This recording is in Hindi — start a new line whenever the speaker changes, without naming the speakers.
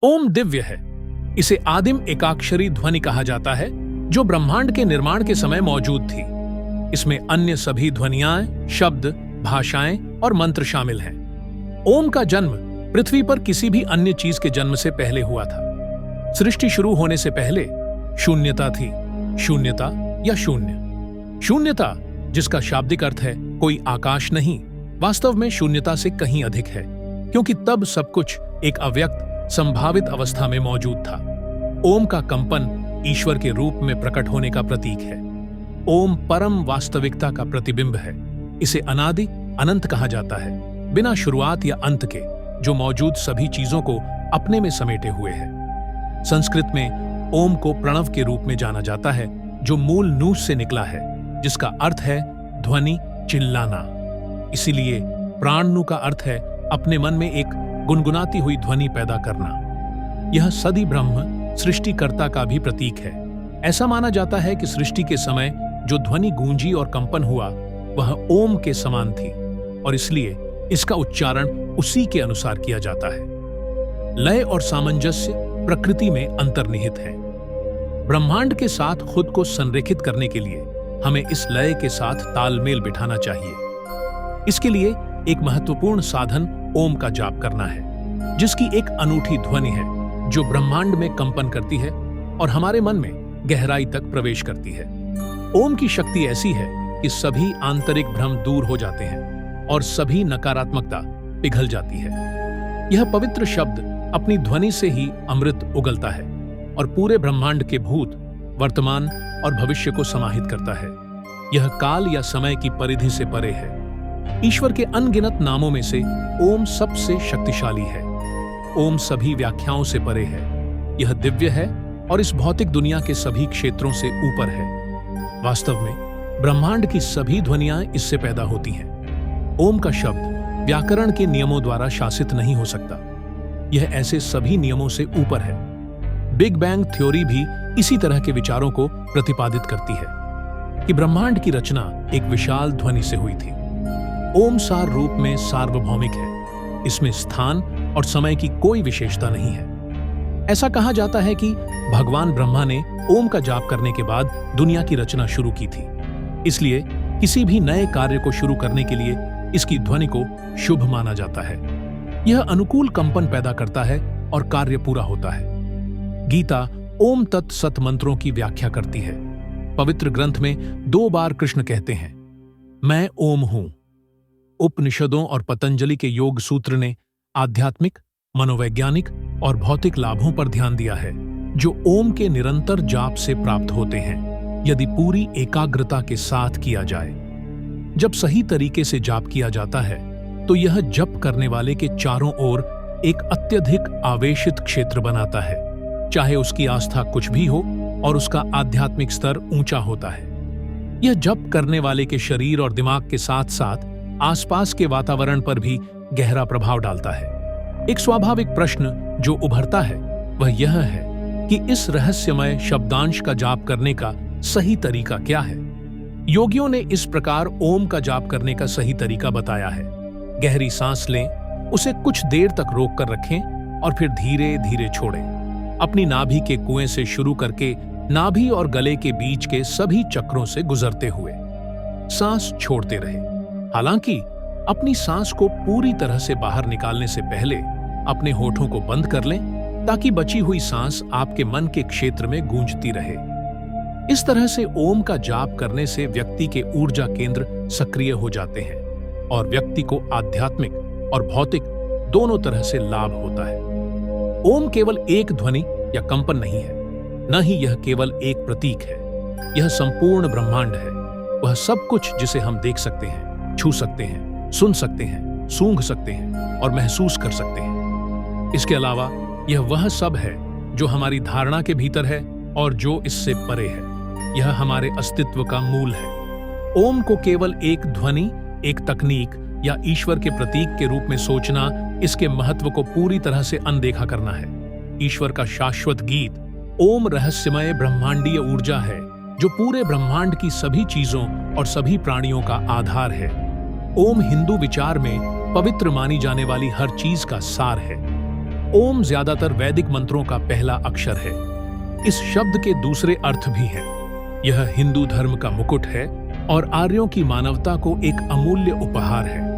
ओम दिव्य है। इसे आदिम एकाक्षरी ध्वनि कहा जाता है जो ब्रह्मांड के निर्माण के समय मौजूद थी। इसमें अन्य सभी ध्वनियां, शब्द, भाषाएं और मंत्र शामिल हैं। ओम का जन्म पृथ्वी पर किसी भी अन्य चीज के जन्म से पहले हुआ था। सृष्टि शुरू होने से पहले शून्यता थी। शून्यता या शून्य। शून्यता, जिसका शाब्दिक अर्थ है कोई आकाश नहीं, वास्तव में शून्यता से कहीं अधिक है, क्योंकि तब सब कुछ एक अव्यक्त संभावित अवस्था में मौजूद था। ओम का कंपन ईश्वर के रूप में प्रकट होने का प्रतीक है। ओम परम वास्तविकता का प्रतिबिंब है। इसे अनादि अनंत कहा जाता है, बिना शुरुआत या अंत के, जो मौजूद सभी चीजों को अपने में समेटे हुए है। संस्कृत में ओम को प्रणव के रूप में जाना जाता है, जो मूल नूह से निकला है, जिसका अर्थ है ध्वनि, चिल्लाना। इसीलिए प्राणनु का अर्थ है अपने मन में एक गुनगुनाती हुई ध्वनि पैदा करना। यह सदी ब्रह्म सृष्टिकर्ता का भी प्रतीक है। ऐसा माना जाता है कि सृष्टि के समय जो ध्वनि गूंजी और कंपन हुआ वह ओम के समान थी, और इसलिए इसका उच्चारण उसी के अनुसार किया जाता है। लय और सामंजस्य प्रकृति में अंतर्निहित है। ब्रह्मांड के साथ खुद को संरेखित करने के लिए हमें इस लय के साथ तालमेल बिठाना चाहिए। इसके लिए एक महत्वपूर्ण साधन ओम का जाप करना है, जिसकी एक अनूठी ध्वनि है जो ब्रह्मांड में कंपन करती है और हमारे मन में गहराई तक प्रवेश करती है। ओम की शक्ति ऐसी है कि सभी आंतरिक भ्रम दूर हो जाते हैं और सभी नकारात्मकता पिघल जाती है। यह पवित्र शब्द अपनी ध्वनि से ही अमृत उगलता है और पूरे ब्रह्मांड के भूत, वर्तमान और भविष्य को समाहित करता है। यह काल या समय की परिधि से परे है। ईश्वर के अनगिनत नामों में से ओम सबसे शक्तिशाली है। ओम सभी व्याख्याओं से परे है। यह दिव्य है और इस भौतिक दुनिया के सभी क्षेत्रों से ऊपर है। वास्तव में ब्रह्मांड की सभी ध्वनियां इससे पैदा होती हैं। ओम का शब्द व्याकरण के नियमों द्वारा शासित नहीं हो सकता। यह ऐसे सभी नियमों से ऊपर है। बिग बैंग थ्योरी भी इसी तरह के विचारों को प्रतिपादित करती है कि ब्रह्मांड की रचना एक विशाल ध्वनि से हुई थी। ओम सार रूप में सार्वभौमिक है। इसमें स्थान और समय की कोई विशेषता नहीं है। ऐसा कहा जाता है कि भगवान ब्रह्मा ने ओम का जाप करने के बाद दुनिया की रचना शुरू की थी। इसलिए किसी भी नए कार्य को शुरू करने के लिए इसकी ध्वनि को शुभ माना जाता है। यह अनुकूल कंपन पैदा करता है और कार्य पूरा होता है। गीता ओम तत् सत मंत्रों की व्याख्या करती है। पवित्र ग्रंथ में 2 बार कृष्ण कहते हैं, मैं ओम हूं। उपनिषदों और पतंजलि के योग सूत्र ने आध्यात्मिक, मनोवैज्ञानिक और भौतिक लाभों पर ध्यान दिया है, जो ओम के निरंतर जाप से प्राप्त होते हैं, यदि पूरी एकाग्रता के साथ किया जाए। जब सही तरीके से जाप किया जाता है तो यह जप करने वाले के चारों ओर एक अत्यधिक आवेशित क्षेत्र बनाता है, चाहे उसकी आस्था कुछ भी हो और उसका आध्यात्मिक स्तर ऊंचा होता है। यह जप करने वाले के शरीर और दिमाग के साथ साथ आसपास के वातावरण पर भी गहरा प्रभाव डालता है। एक स्वाभाविक प्रश्न जो उभरता है वह यह है कि इस रहस्यमय शब्दांश का जाप करने का सही तरीका क्या है। योगियों ने इस प्रकार ओम का जाप करने का सही तरीका बताया है। गहरी सांस लें, उसे कुछ देर तक रोक कर रखें और फिर धीरे धीरे छोड़ें। अपनी नाभि के कुएं से शुरू करके नाभि और गले के बीच के सभी चक्रों से गुजरते हुए सांस छोड़ते रहें। हालांकि अपनी सांस को पूरी तरह से बाहर निकालने से पहले अपने होठों को बंद कर लें, ताकि बची हुई सांस आपके मन के क्षेत्र में गूंजती रहे। इस तरह से ओम का जाप करने से व्यक्ति के ऊर्जा केंद्र सक्रिय हो जाते हैं और व्यक्ति को आध्यात्मिक और भौतिक दोनों तरह से लाभ होता है। ओम केवल एक ध्वनि या कंपन नहीं है, न ही यह केवल एक प्रतीक है। यह संपूर्ण ब्रह्मांड है। वह सब कुछ जिसे हम देख सकते हैं, छू सकते हैं, सुन सकते हैं, सूंघ सकते हैं और महसूस कर सकते हैं। इसके अलावा यह वह सब है जो हमारी धारणा के भीतर है और जो इससे परे है। यह हमारे अस्तित्व का मूल है। ओम को केवल एक ध्वनि, एक तकनीक या ईश्वर के प्रतीक के रूप में सोचना इसके महत्व को पूरी तरह से अनदेखा करना है। ईश्वर का शाश्वत गीत ओम रहस्यमय ब्रह्मांडीय ऊर्जा है, जो पूरे ब्रह्मांड की सभी चीजों और सभी प्राणियों का आधार है। ओम हिंदू विचार में पवित्र मानी जाने वाली हर चीज का सार है। ओम ज्यादातर वैदिक मंत्रों का पहला अक्षर है। इस शब्द के दूसरे अर्थ भी हैं। यह हिंदू धर्म का मुकुट है और आर्यों की मानवता को एक अमूल्य उपहार है।